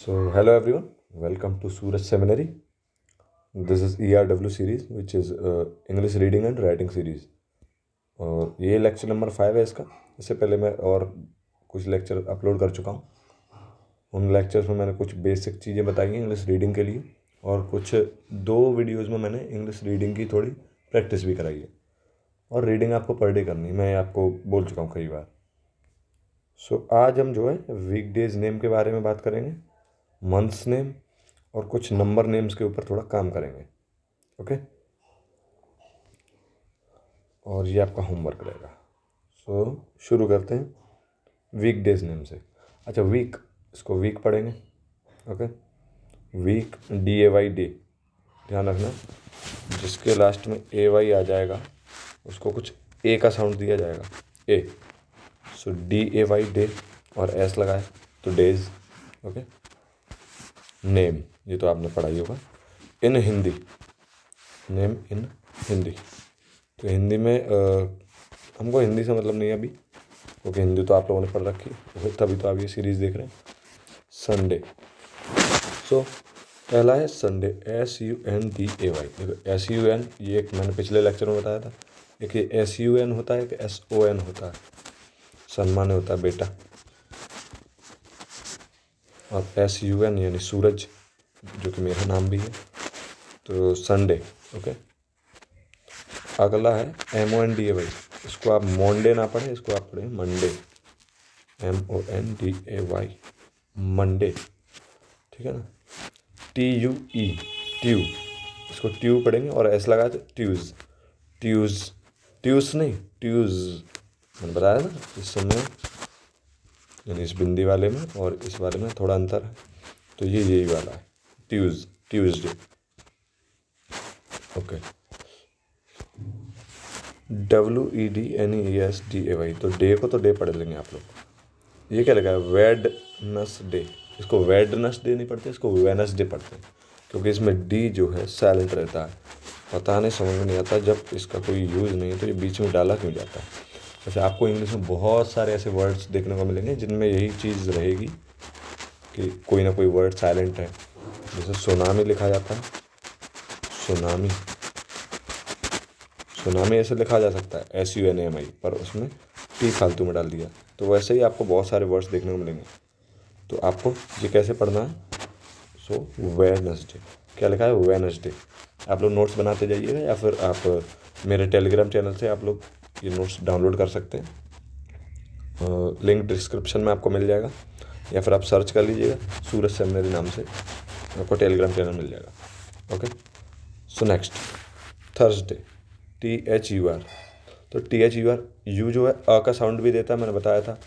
So, hello everyone, welcome to Suraj Seminary. This is ERW series, which is English Reading and Writing series. और ये lecture number 5 है इसका. इससे पहले मैं और कुछ लेक्चर अपलोड कर चुका हूँ. उन लेक्चर्स में मैंने कुछ बेसिक चीज़ें बताई हैं इंग्लिश रीडिंग के लिए, और कुछ 2 वीडियोज़ में मैंने इंग्लिश रीडिंग की थोड़ी प्रैक्टिस भी कराई है. और रीडिंग आपको पर डे करनी, मैं आपको बोल चुका हूँ कई बार. सो आज हम जो है वीकडेज नेम के बारे में बात करेंगे, मंथ्स नेम और कुछ नंबर नेम्स के ऊपर थोड़ा काम करेंगे. ओके, और ये आपका होमवर्क रहेगा. सो शुरू करते हैं वीकडेज नेम से. अच्छा, वीक, इसको वीक पढ़ेंगे. Okay, week DAY day. ध्यान रखना, जिसके लास्ट में AY आ जाएगा उसको कुछ ए का साउंड दिया जाएगा, ए. सो DAY डे और एस लगाए तो डेज. ओके, नेम, ये तो आपने पढ़ा ही होगा. इन हिंदी, नेम इन हिंदी. तो हिंदी में हमको हिंदी से मतलब नहीं है अभी, क्योंकि हिंदी तो आप लोगों ने पढ़ रखी है, तभी तो आप ये सीरीज़ देख रहे हैं. संडे. सो पहला है संडे, SUNDAY. देखो SUN, ये एक मैंने पिछले लेक्चर में बताया था. एक ये SUN होता है, एक SON होता है, सम्मान होता है बेटा. और SUN यानी सूरज, जो कि मेरा नाम भी है. तो संडे. ओके, अगला है MONDAY. इसको आप मोंडे ना पढ़ें, इसको आप पढ़ें मंडे, MONDAY, मंडे. ठीक है ना. TUE, ट्यू, इसको ट्यू पढ़ेंगे और एस लगा तो ट्यूज. ट्यूज, ट्यूज नहीं, ट्यूज. मैंने बताया ना इस समय, यानी इस बिंदी वाले में और इस वाले में थोड़ा अंतर है. तो ये यही वाला है, ट्यूज, ट्यूजडे. Okay, WEDNESDAY. तो डे को तो डे पढ़ लेंगे आप लोग. ये क्या लगा है, वेडनसडे. इसको वेडनसडे नहीं पढ़ते, इसको वेनसडे पढ़ते हैं, क्योंकि इसमें डी जो है साइलेंट रहता है. पता नहीं, समझ में नहीं आता जब इसका कोई यूज़ नहीं है तो ये बीच में डाला क्यों जाता है. वैसे आपको इंग्लिश में बहुत सारे ऐसे वर्ड्स देखने को मिलेंगे जिनमें यही चीज़ रहेगी कि कोई ना कोई वर्ड साइलेंट है. जैसे सुनामी लिखा जाता है, सुनामी, सुनामी ऐसे लिखा जा सकता है SUNAMI, पर उसमें टी फालतू में डाल दिया. तो वैसे ही आपको बहुत सारे वर्ड्स देखने को मिलेंगे. तो आपको ये कैसे पढ़ना है. सो वेडनेसडे, क्या लिखा है, वेडनेसडे. आप लोग नोट्स बनाते जाइएगा, या फिर आप मेरे टेलीग्राम चैनल से आप लोग ये नोट्स डाउनलोड कर सकते हैं. लिंक डिस्क्रिप्शन में आपको मिल जाएगा, या फिर आप सर्च कर लीजिएगा सूरज सेमिनरी नाम से, आपको टेलीग्राम चैनल मिल जाएगा. Okay, so next Thursday, THUR. तो THUR, यू जो है अ का साउंड भी देता है, मैंने बताया था,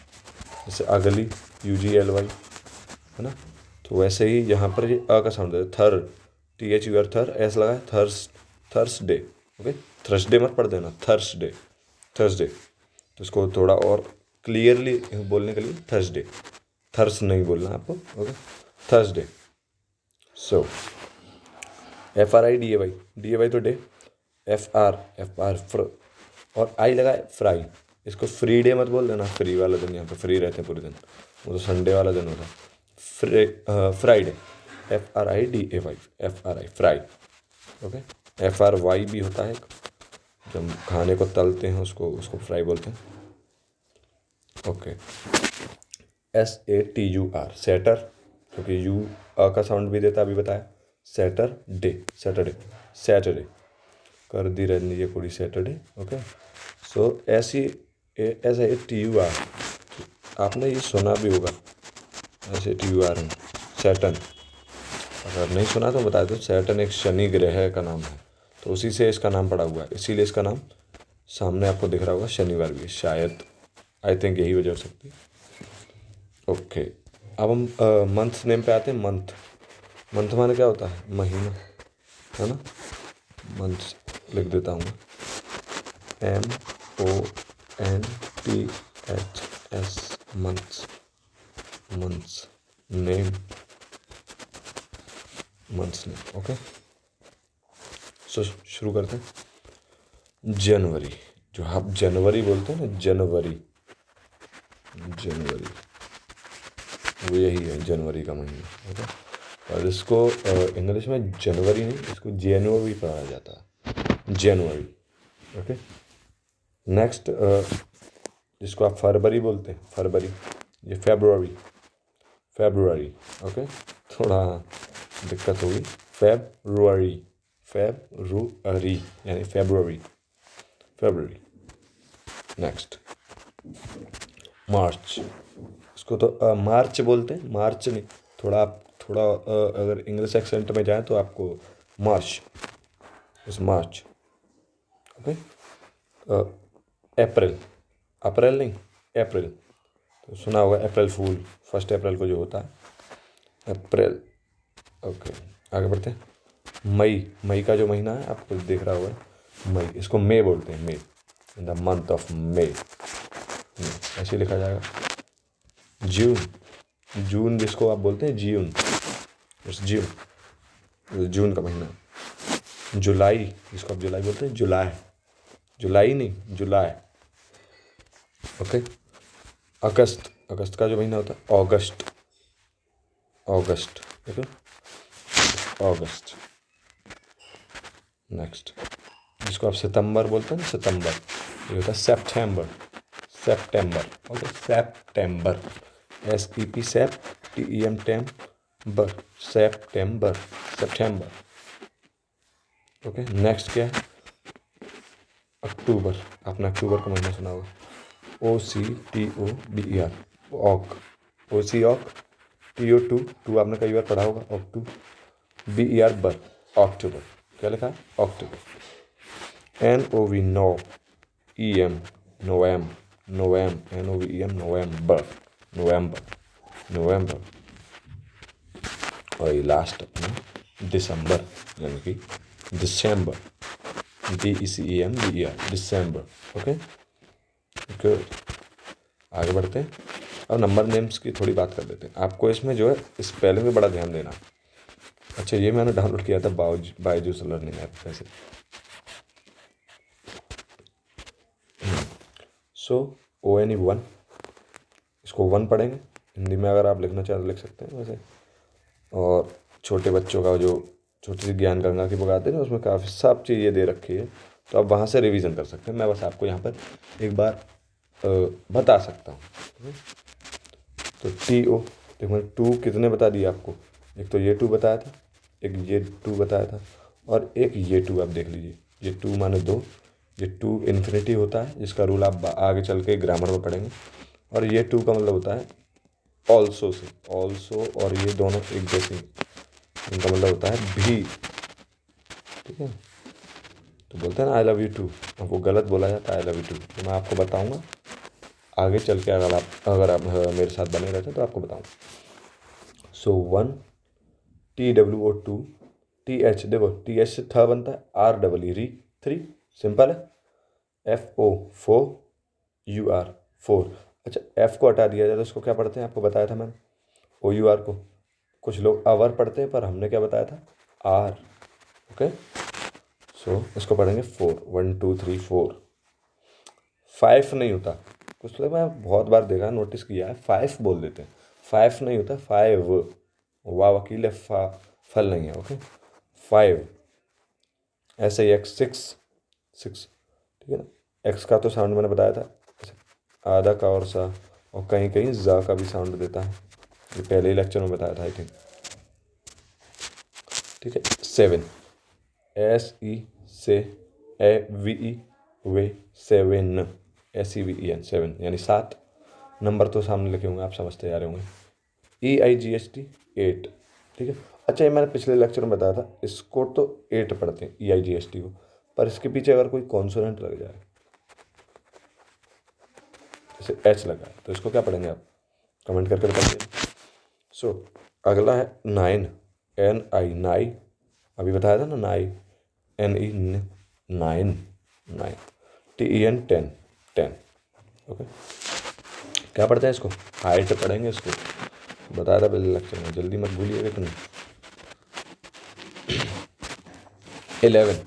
जैसे अगली, UGLY है ना. तो वैसे ही यहाँ पर ये अ का साउंड देता है. थर, THUR, थर, एस लगा है, थर्सडे. ओके, थर्सडे मत पढ़ देना, थर्सडे, थर्सडे. तो इसको थोड़ा और क्लियरली बोलने के लिए थर्सडे, थर्स नहीं बोलना आपको. Okay, Thursday. So FRIDAY, DAY तो डे, FR फ्र, और आई लगा है फ्राई. इसको फ्री डे मत बोल देना, फ्री वाला दिन, यहाँ पे फ्री रहते हैं पूरे दिन, वो तो संडे वाला दिन होता है. Friday, FRIDAY, FRI, fry. Okay, FRY भी होता है, जब खाने को तलते हैं उसको उसको फ्राई बोलते हैं. ओके, SATUR, सैटर, क्योंकि यू अ का साउंड भी देता है, अभी बताया. सैटरडे, सैटरडे, सैटरडे कर दी रहनी ये पूरी, सैटरडे. ओके, सो SATUR, आपने ये सुना भी होगा, SATUR, सैटर्न. अगर नहीं सुना तो बता दो, सैटर्न एक शनि ग्रह का नाम है, तो उसी से इसका नाम पड़ा हुआ है, इसीलिए इसका नाम सामने आपको दिख रहा होगा शनिवार भी, शायद, आई थिंक यही वजह हो सकती है. ओके, अब हम मंथ नेम पे आते हैं. मंथ, मंथ माने क्या होता है, महीना, है ना. मंथ लिख देता हूँ, MONTHS, months, months name, months name. Okay, so शुरू करते हैं. जनवरी, जो आप जनवरी बोलते हैं ना, जनवरी, जनवरी. वो यही है, जनवरी का महीना। ओके, और इसको इंग्लिश में जनवरी नहीं, इसको जनवरी पढ़ा जाता है, जनवरी। ओके, नेक्स्ट जिसको आप फरवरी बोलते हैं, फरवरी, ये फेब्रुअरी, फेब्रुअरी। ओके, थोड़ा दिक्कत होगी, फेब्रुअरी, फेब्रुअरी यानी फेब्रुअरी, फेब्रुअरी। नेक्स्ट मार्च, इसको तो मार्च बोलते हैं, मार्च नहीं, थोड़ा आप थोड़ा अगर इंग्लिश एक्सेंट में जाएं तो आपको मार्च, इस मार्च। ओके, अप्रैल, अप्रैल नहीं, अप्रैल, तो सुना होगा अप्रैल फूल, 1 अप्रैल को जो होता है, अप्रैल। ओके, आगे बढ़ते हैं। मई, मई का जो महीना है आपको देख रहा होगा, मई, इसको मई बोलते हैं, May, in the month of May, ऐसे लिखा जाएगा। जून, जून जिसको आप बोलते हैं जून, इट्स जून, जून का महीना। जुलाई, जिसको आप जुलाई बोलते हैं, जुलाई, जुलाई नहीं, जुलाई। ओके, अगस्त, अगस्त का जो महीना होता है, अगस्त, अगस्त। ओके, अगस्त। नेक्स्ट जिसको आप सितंबर बोलते हैं ना, सितंबर, ये होता है September, September. Okay, September, SEP, Sep, TEM, tember, September, September. Okay, next क्या है, अक्टूबर, आपने अक्टूबर का महीना सुना होगा, OCTOBER, ऑक, OC ऑक, TO टू आपने कई बार पढ़ा होगा, ऑक्टू, BER बर, अक्टूबर। क्या लिखा है, अक्टूबर। NOV, नो, EM, नोवेम, नोवेम, NOVEM, नवंबर, नवंबर, नवंबर। और ये लास्ट अपना दिसंबर, यानी कि दिसंबर, DECEMBER, दिसंबर। ओके, गुड, आगे बढ़ते हैं। अब नंबर नेम्स की थोड़ी बात कर लेते हैं। आपको इसमें जो है स्पेलिंग में बड़ा ध्यान देना। अच्छा, ये मैंने डाउनलोड किया था बायजूस लर्निंग ऐप वैसे। सो ONE 1, इसको 1 पढ़ेंगे, हिंदी में अगर आप लिखना चाहें तो लिख सकते हैं वैसे। और छोटे बच्चों का जो छोटी सी ज्ञान गंगा की बुक आती है ना, उसमें काफ़ी सब चीज़ें दे रखी है, तो आप वहाँ से रिवीजन कर सकते हैं। मैं बस आपको यहाँ पर एक बार बता सकता हूँ। तो TO, देखो मैंने 2 कितने बता दिए आपको, एक तो ये 2 बताया था, एक ये 2 बताया था, और एक ये 2 आप देख लीजिए, ये 2 माने 2, ये 2 इन्फिनिटी होता है, जिसका रूल आप आगे चल के ग्रामर में पढ़ेंगे। और ये 2 का मतलब होता है ऑल्सो से, ऑल्सो, और ये दोनों एक जैसे, इनका मतलब होता है भी, ठीक है। तो बोलते हैं ना आई लव यू टू, वो गलत बोला जाता है आई लव यू टू, तो मैं आपको बताऊंगा आगे चल के, अगर आप मेरे साथ बने रहते हैं तो आपको बताऊंगा। सो 1 TWO 2 TH, देखो TH से थ बनता है, REE री, 3, सिंपल है। FO 4, UR 4। अच्छा, F को हटा दिया जाए तो इसको क्या पढ़ते हैं, आपको बताया था मैंने, OUR को। कुछ लोग अवर पढ़ते हैं, पर हमने क्या बताया था, R। ओके, सो इसको पढ़ेंगे 4, 1 2 3 4। 5 नहीं होता, कुछ लोग मैं बहुत बार देखा, नोटिस किया है, 5 बोल देते हैं, 5 नहीं होता, 5, वाह वकील है, फल नहीं है। ओके, 5, ऐसे ही X 6, 6, ठीक है ना। X का तो साउंड मैंने बताया था, आधा का और सा, और कहीं कहीं जा का भी साउंड देता है, ये पहले ही लेक्चर में बताया था आई थिंक, ठीक है। 7, SE से AVE वे, 7, SEVEN, 7 यानी 7। नंबर तो सामने लिखे होंगे, आप समझते जा रहे होंगे। EIGHT 8, ठीक है। अच्छा, ये मैंने पिछले लेक्चर में बताया था, इसको तो 8 पढ़ते हैं EIGHT को, पर इसके पीछे अगर कोई कॉन्सोनेंट लग जाए, जैसे H लगा है, तो इसको क्या पढ़ेंगे आप, कमेंट करके बताइए। सो अगला है 9, NI, नाई, अभी बताया था ना, नाई, NE, 9, 9, TEN 10, 10। ओके, क्या पढ़ते हैं इसको, हाइट पढ़ेंगे इसको, बताया था पहले लेक्चर में, जल्दी मत भूलिएगा इतना। 11,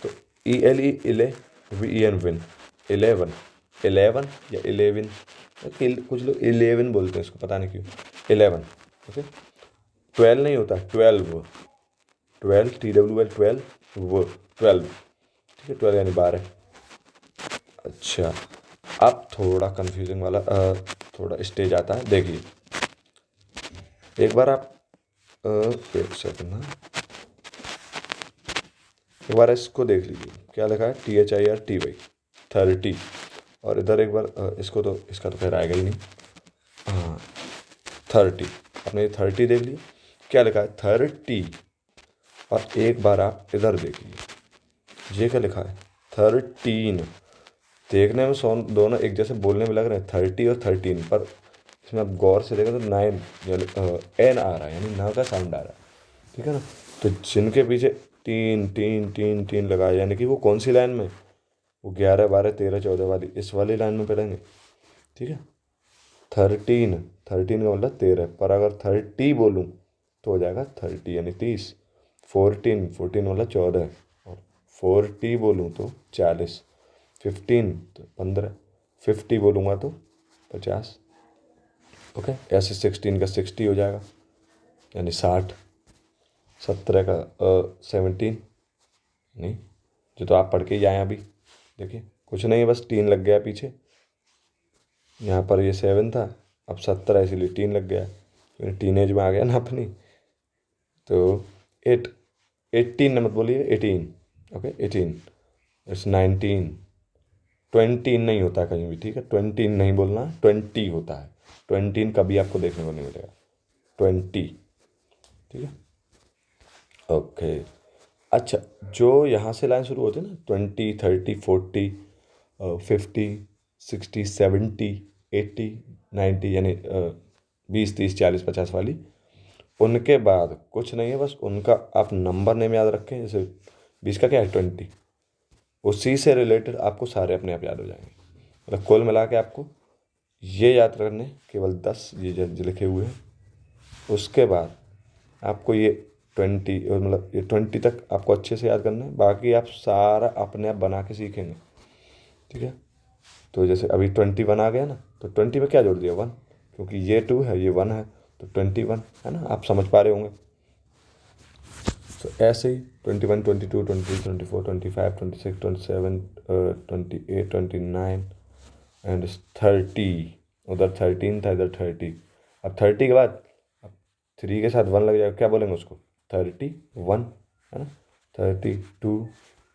तो ELE, VEN, विन, 11, 11 या 11, कुछ लोग 11 बोलते हैं इसको, पता नहीं क्यों, 11, ओके। 12 नहीं होता, 12, 12, TWL, 12, ठीक है। 12 यानी 12। अच्छा, अब थोड़ा कंफ्यूजिंग वाला थोड़ा स्टेज आता है, देखिए। एक बार आप एक सेकंड ना, एक बार इसको देख लीजिए, क्या लिखा है, THIRTY, 30। और इधर एक बार इसको तो, इसका तो खैर आएगा ही नहीं। हाँ, 30, आपने 30 देख लिया, क्या लिखा है, 30। और एक बार आप इधर देखिए, ये क्या लिखा है, 13। देखने में दोनों एक जैसे बोलने में लग रहे हैं, 30 और 13, पर इसमें आप गौर से देखें तो 9 यानी एन आ रहा है, यानी न का साउंड आ रहा है, ठीक है ना। तो जिनके पीछे 3 3 3 3 लगाए, यानी कि वो कौन सी लाइन में, वो 11 12 13 14 वाली, इस वाली लाइन में पढ़ेंगे, ठीक है। 13, 13 का मतलब 13, पर अगर 30 बोलूँ तो हो जाएगा 30 यानी 30। 14, 14 मतलब 14, और 40 बोलूँ तो 40। 15 तो 15, 50 बोलूँगा तो 50, ओके। ऐसे 16 का 60 हो जाएगा, यानी 60। 17 का 17, नहीं, जो तो आप पढ़ के ही आए अभी, देखिए कुछ नहीं है, बस 3 लग गया पीछे, यहाँ पर ये 7 था, अब 17 इसीलिए 3 लग गया, फिर टीनेज में आ गया ना अपनी। तो 18 मत बोलिए, 18, ओके, 18, इट्स 19। 20 नहीं होता कहीं भी, ठीक है, 20 नहीं बोलना, 20 होता है। 20 कभी आपको देखने को नहीं मिलेगा, 20, ठीक है, ओके। अच्छा, जो यहाँ से लाइन शुरू होती है ना, 20 30 40 50 60 70 80 90, यानी 20 30 40 50 वाली, उनके बाद कुछ नहीं है, बस उनका आप नंबर नेम याद रखें। जैसे 20 का क्या है, 20, उसी से रिलेटेड आपको सारे अपने आप याद हो जाएंगे। मतलब कुल मिला के आपको ये याद करने केवल 10 ये जो लिखे हुए हैं, उसके बाद आपको ये 20, मतलब ये 20 तक आपको अच्छे से याद करना है, बाकी आप सारा अपने आप बना के सीखेंगे, ठीक है। तो जैसे अभी 21 आ गया ना, तो 20 में क्या जोड़ दिया, 1, क्योंकि ये 2 है ये 1 है, तो 21 है ना, आप समझ पा रहे होंगे। तो ऐसे ही 21 22 23 24 25 26 27 28 29 एंड 30, उधर 13 था, इधर 30। अब 30 के बाद अब 3 के साथ 1 लग जाएगा, क्या बोलेंगे उसको, 31, है ना, 32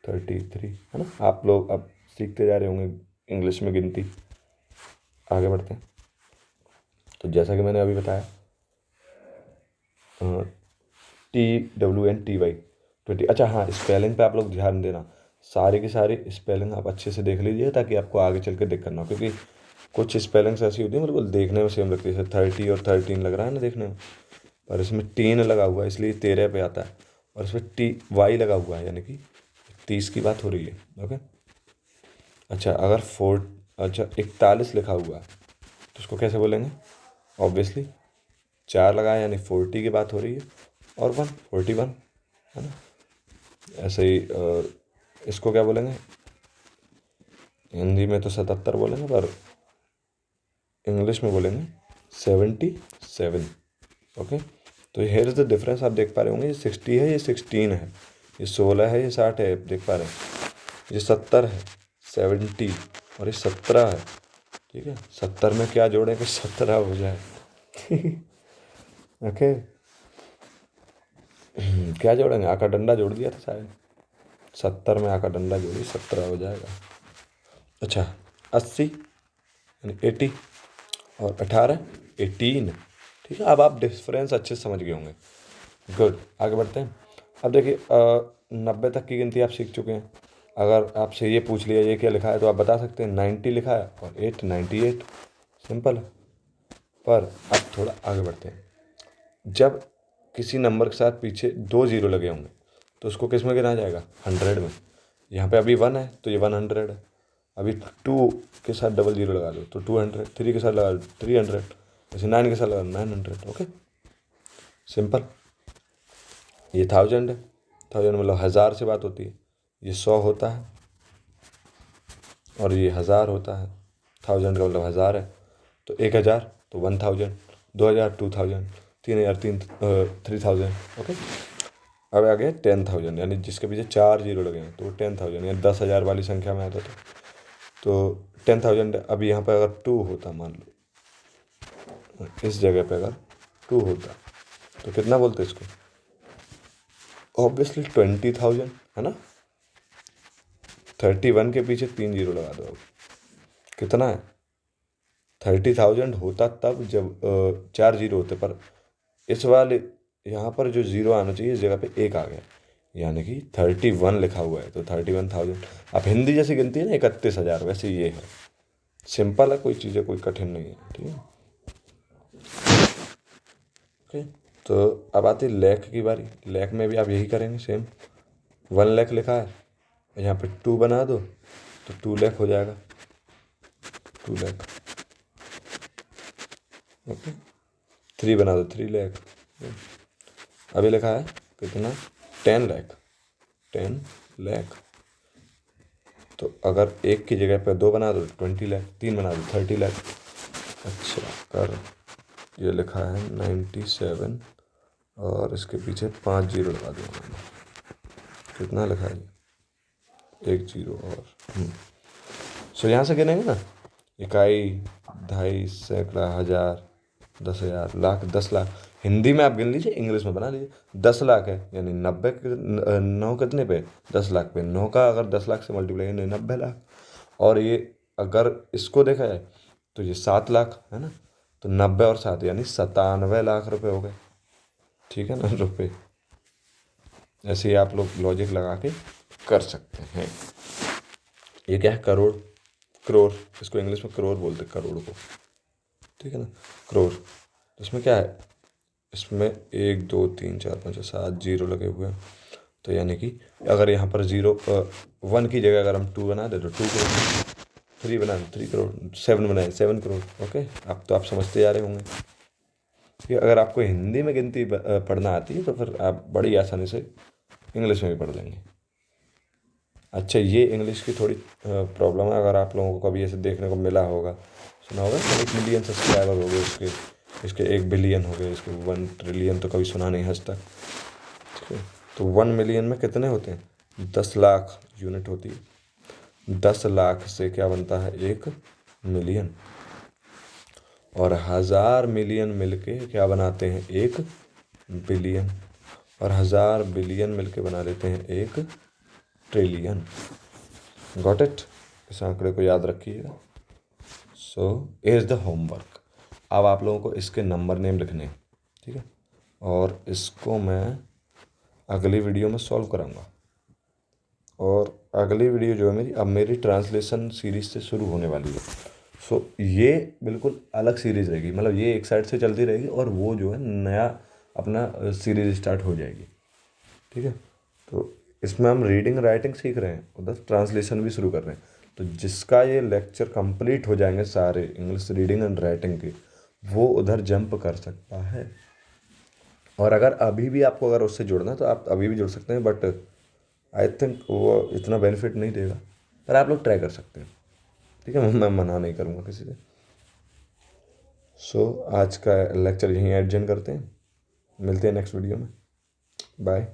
33, है ना। आप लोग अब सीखते जा रहे होंगे इंग्लिश में गिनती। आगे बढ़ते हैं। तो जैसा कि मैंने अभी बताया, TWNTY 20। अच्छा हाँ, स्पेलिंग पे आप लोग ध्यान देना, सारे की सारी स्पेलिंग आप अच्छे से देख लीजिए, ताकि आपको आगे चल के दिक्कत ना हो, क्योंकि कुछ स्पेलिंग्स ऐसी होती है बिल्कुल देखने में सेम लगती है, जैसे 30 और 13 लग रहा है ना देखने में, पर इसमें 3 लगा हुआ है इसलिए 13 पे आता है, और इसमें TY लगा हुआ है, यानी कि 30 की बात हो रही है, ओके। अच्छा, अगर 41 लिखा हुआ है तो उसको कैसे बोलेंगे, ऑब्वियसली 4 लगाए, यानी 40 की बात हो रही है, और 1 41, है ना। ऐसे ही इसको क्या बोलेंगे, हिंदी में तो 77 बोलेंगे, पर इंग्लिश में बोलेंगे 77, ओके। तो हेयर इज द डिफरेंस, आप देख पा रहे होंगे, ये 60 है, ये 16 है, ये 16 है, ये 60 है, देख पा रहे हैं, ये 70 है, 70, और ये 17 है, ठीक है। 70 में क्या जोड़ें कि 17 हो जाए ओके। क्या जोड़ेंगे, आका डंडा जोड़ दिया था शायद, 70 में आका डंडा जोड़ी 17 हो जाएगा। अच्छा, 80 यानी 80, और 18 18, ठीक है। अब आप डिफरेंस अच्छे से समझ गए होंगे, गुड। आगे बढ़ते हैं। अब देखिए 90 तक की गिनती आप सीख चुके हैं। अगर आपसे ये पूछ लिया ये क्या लिखा है, तो आप बता सकते हैं 90 लिखा है और 8 98, सिंपल है। पर अब थोड़ा आगे बढ़ते हैं। जब किसी नंबर के साथ पीछे 2 जीरो लगे होंगे तो उसको किस में गिना जाएगा, 100 में। यहाँ पे अभी 1 है तो ये 100 है। अभी 2 के साथ डबल जीरो लगा दो तो 200, 3 के साथ लगा दो 300, जैसे 9 के साथ लगा 900, ओके, सिंपल। ये 1000 है, 1000 मतलब 1000 से बात होती है। ये 100 होता है और ये 1000 होता है। 1000 का मतलब 1000 है, तो 1000 तो 1000, 2000 2000, 3000 3000। ओके, अब आ गया 10,000, यानी जिसके पीछे 4 जीरो लगे हैं तो वो 10,000 यानी 10,000 वाली संख्या में आता था। तो 10,000, अब यहाँ पर अगर 2 होता, मान लो इस जगह पे अगर 2 होता तो कितना बोलते इसको? ऑब्वियसली 20,000, है ना। 31 के पीछे 3 जीरो लगा दो। अब कितना है? 30,000 होता तब जब 4 जीरो होते, पर इस वाले यहाँ पर जो ज़ीरो आना चाहिए इस जगह पे 1 आ गया, यानी कि 31 लिखा हुआ है तो 31,000। अब हिंदी जैसी गिनती है ना 31,000, वैसे ये है। सिंपल है, कोई चीज़ें कोई कठिन नहीं है, ठीक है। ओके, तो अब आती है लैख की बारी। लैख में भी आप यही करेंगे सेम। 1 लाख लिखा है, यहाँ पे 2 बना दो तो 2 लाख हो जाएगा, 2 लाख। ओके, 3 बना दो, 3 लाख। अभी लिखा है कितना? 10 लाख, 10 लाख। तो अगर 1 की जगह पर 2 बना दो 20 लाख, 3 बना दो 30 लाख। अच्छा, कर ये लिखा है 97 और इसके पीछे 5 जीरो लगा दूँगा मैंने। कितना लिखा है? 1 जीरो और सो यहाँ से गिनेंगे ना, इकाई, दहाई, सैकड़ा, हज़ार, 10,000, लाख, 10 लाख। हिंदी में आप गिन लीजिए, इंग्लिश में बना लीजिए। 10 लाख है यानी 90 9 कितने पे? 10 लाख पे। 9 का अगर 10 लाख से मल्टीप्लाई यानी 90 लाख। और ये अगर इसको देखा जाए तो ये 7 लाख है ना, तो 90 और 7 यानी 97 लाख रुपए हो गए, ठीक है ना, रुपए। ऐसे ही आप लोग लॉजिक लगा के कर सकते हैं। ये क्या है? करोड़, करोड़, इसको इंग्लिश में करोड़ बोलते हैं, करोड़ को, ठीक है ना, करोड़। तो इसमें क्या है? इसमें 1 2 3 4 5 7 जीरो लगे हुए हैं, तो यानी कि अगर यहाँ पर 1 की जगह अगर हम 2 बना दे तो 2 करोड़, 3 बना दे 3 करोड़, 7 बनाए 7 करोड़। ओके, अब तो आप समझते जा रहे होंगे कि अगर आपको हिंदी में गिनती पढ़ना आती है तो फिर आप बड़ी आसानी से इंग्लिश में भी पढ़ लेंगे। अच्छा, ये इंग्लिश की थोड़ी प्रॉब्लम है, अगर आप लोगों को कभी ऐसे देखने को मिला होगा, सुना होगा, 1 मिलियन सब्सक्राइबर हो गए इसके, इसके 1 बिलियन हो गए, इसके 1 ट्रिलियन तो कभी सुना नहीं आज तक, ठीक है। तो 1 मिलियन में कितने होते हैं? 10 लाख यूनिट होती है। 10 लाख से क्या बनता है? 1 मिलियन। और 1000 मिलियन मिलके क्या बनाते हैं? 1 बिलियन। और 1000 बिलियन मिलके बना लेते हैं 1 ट्रिलियन। Got it? इस आंकड़े को याद रखिएगा। So is the homework. अब आप लोगों को इसके नंबर नेम लिखने हैं, ठीक है, और इसको मैं अगली वीडियो में सॉल्व कराऊंगा। और अगली वीडियो जो है मेरी, अब मेरी ट्रांसलेशन सीरीज से शुरू होने वाली है। सो ये बिल्कुल अलग सीरीज़ रहेगी, मतलब ये एक साइड से चलती रहेगी और वो जो है नया अपना सीरीज स्टार्ट हो जाएगी, ठीक है। तो इसमें हम रीडिंग राइटिंग सीख रहे हैं, उधर ट्रांसलेशन भी शुरू कर रहे हैं। तो जिसका ये लेक्चर कंप्लीट हो जाएंगे सारे इंग्लिश रीडिंग एंड राइटिंग के, वो उधर जंप कर सकता है। और अगर अभी भी आपको अगर उससे जुड़ना है तो आप अभी भी जुड़ सकते हैं, बट आई थिंक वो इतना बेनिफिट नहीं देगा, पर आप लोग ट्राई कर सकते हैं, ठीक है। मैं मना नहीं करूँगा किसी से। सो आज का लेक्चर यहीं एडजन करते हैं, मिलते हैं नेक्स्ट वीडियो में। बाय।